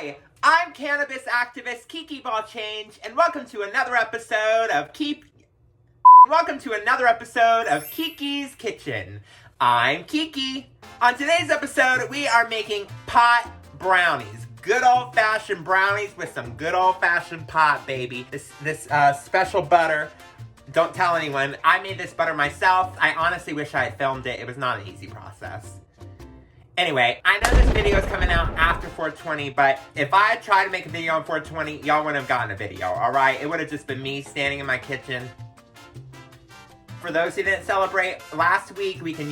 Hi, I'm cannabis activist Kiki Ball Change, and welcome to another episode of Kiki's Kitchen. I'm Kiki. On today's episode, we are making pot brownies. Good old-fashioned brownies with some good old-fashioned pot, baby. This special butter. Don't tell anyone. I made this butter myself. I honestly wish I had filmed it. It was not an easy process. Anyway, I know this video is coming out after 420, but if I had tried to make a video on 420, y'all wouldn't have gotten a video, alright? It would have just been me standing in my kitchen. For those who didn't celebrate, last week we can,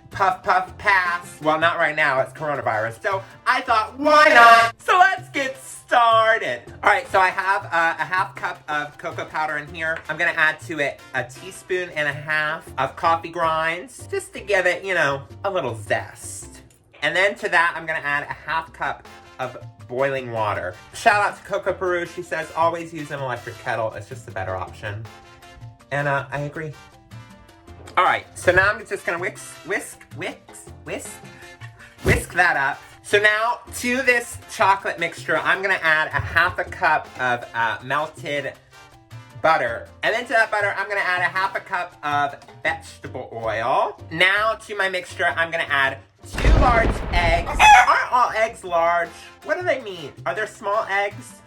puff, puff, pass. Well, not right now, it's coronavirus. So I thought, why not? So let's get started. Alright, so I have a half cup of cocoa powder in here. I'm gonna add to it a teaspoon and a half of coffee grinds, just to give it, a little zest. And then to that, I'm gonna add a half cup of boiling water. Shout out to Coco Peru. She says always use an electric kettle. It's just a better option. And I agree. All right, so now I'm just gonna whisk that up. So now to this chocolate mixture, I'm gonna add a half a cup of melted butter. And then to that butter, I'm gonna add a half a cup of vegetable oil. Now to my mixture, I'm gonna add 2 large eggs. Aren't all eggs large? What do they mean? Are there small eggs?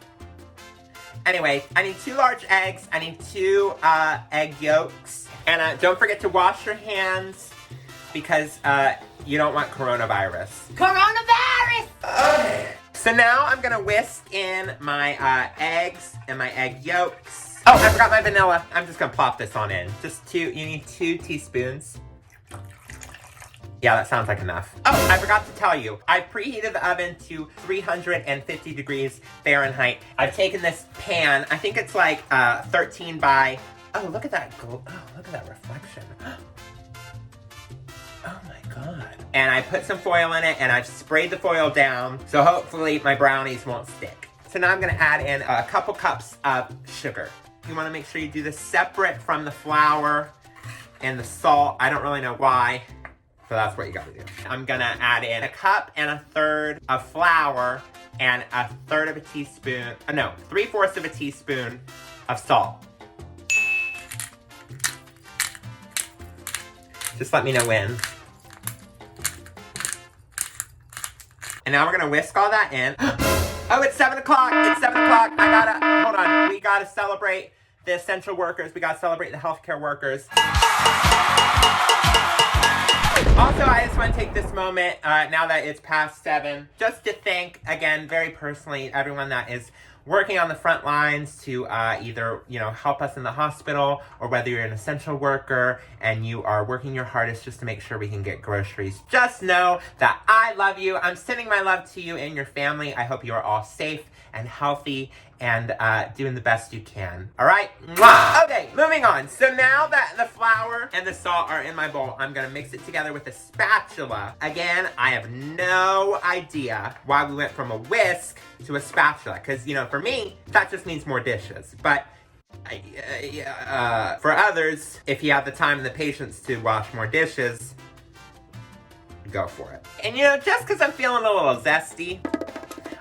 Anyway, I need 2 large eggs. I need 2 egg yolks. And don't forget to wash your hands because you don't want coronavirus. Coronavirus! Okay. So now I'm gonna whisk in my eggs and my egg yolks. Oh, I forgot my vanilla. I'm just gonna plop this on in. You need 2 teaspoons. Yeah, that sounds like enough. Oh, I forgot to tell you. I preheated the oven to 350 degrees Fahrenheit. I've taken this pan, I think it's like 13 by, oh, look at that, look at that reflection. Oh my God. And I put some foil in it and I've sprayed the foil down, so hopefully my brownies won't stick. So now I'm gonna add in a couple cups of sugar. You wanna make sure you do this separate from the flour and the salt. I don't really know why. So that's what you gotta do. I'm gonna add in 1 1/3 cups of flour and 1/3 of a teaspoon, no, 3/4 of a teaspoon of salt. Just let me know when. And now we're gonna whisk all that in. Oh, it's 7 o'clock, it's 7 o'clock. Hold on, we gotta celebrate the essential workers. We gotta celebrate the healthcare workers. Also, I just want to take this moment, now that it's past 7, just to thank, again, very personally, everyone that is working on the front lines to either, help us in the hospital, or whether you're an essential worker and you are working your hardest just to make sure we can get groceries. Just know that I love you. I'm sending my love to you and your family. I hope you are all safe and healthy and doing the best you can. All right? Mwah! Okay, moving on. So now that the flour and the salt are in my bowl, I'm gonna mix it together with a spatula. Again, I have no idea why we went from a whisk to a spatula, because, for me, that just means more dishes. But for others, if you have the time and the patience to wash more dishes, go for it. And just because I'm feeling a little zesty,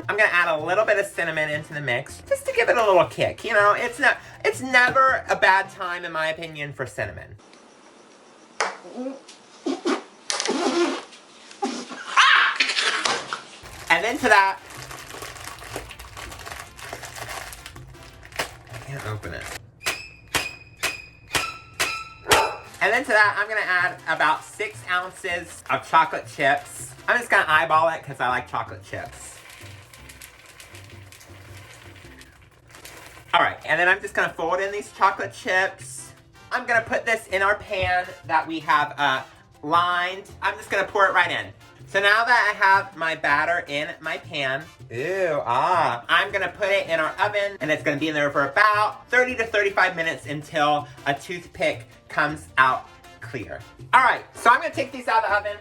I'm gonna add a little bit of cinnamon into the mix, just to give it a little kick. It's never a bad time, in my opinion, for cinnamon. And then to that, I can't open it. And then to that, I'm gonna add about 6 ounces of chocolate chips. I'm just gonna eyeball it because I like chocolate chips. All right, and then I'm just gonna fold in these chocolate chips. I'm gonna put this in our pan that we have lined. I'm just gonna pour it right in. So now that I have my batter in my pan, I'm gonna put it in our oven, and it's gonna be in there for about 30 to 35 minutes until a toothpick comes out clear. All right, so I'm gonna take these out of the oven.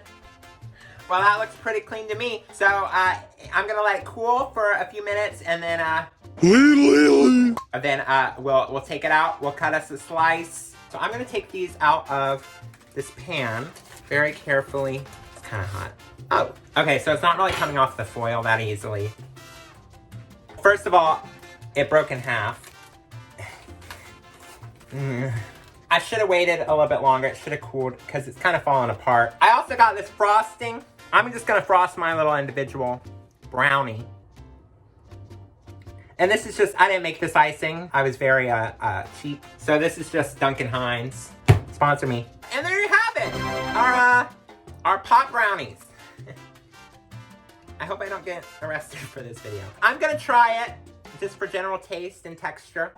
Well, that looks pretty clean to me. So I'm gonna let it cool for a few minutes, and then we'll take it out. We'll cut us a slice. So I'm gonna take these out of this pan very carefully. It's kind of hot. Oh, okay, so it's not really coming off the foil that easily. First of all, it broke in half. I should have waited a little bit longer. It should have cooled because it's kind of falling apart. I also got this frosting. I'm just gonna frost my little individual brownie. And this is just, I didn't make this icing. I was very cheap. So this is just Duncan Hines. Sponsor me. And there you have it. Our pot brownies. I hope I don't get arrested for this video. I'm gonna try it just for general taste and texture.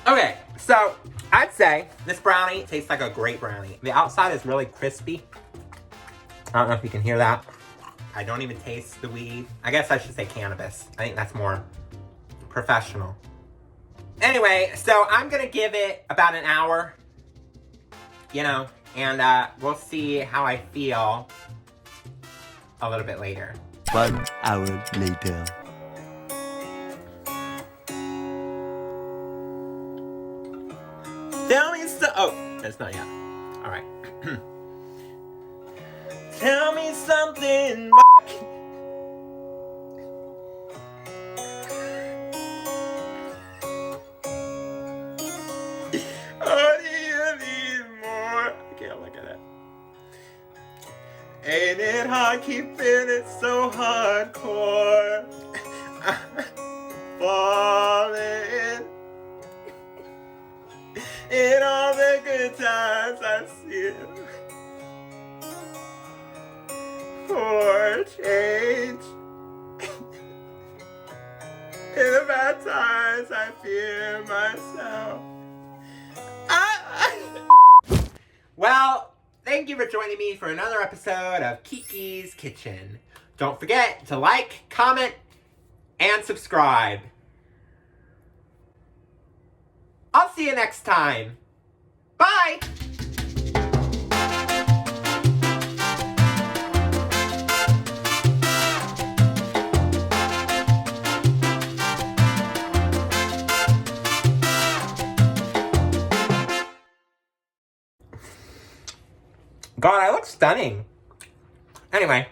Okay, so I'd say this brownie tastes like a great brownie. The outside is really crispy. I don't know if you can hear that. I don't even taste the weed. I guess I should say cannabis. I think that's more professional. Anyway, so I'm gonna give it about an hour, you know, and we'll see how I feel a little bit later. 1 hour later. Tell me so. Oh, that's not yet. All right. Tell me something. Oh, do you need more? I can't look at it. Ain't it hard keeping it so hardcore? Falling. In all the good times I see it. For change. In the bad times I fear myself. Well, thank you for joining me for another episode of Kiki's Kitchen. Don't forget to like, comment, and subscribe. I'll see you next time. Bye! God, I look stunning. Anyway.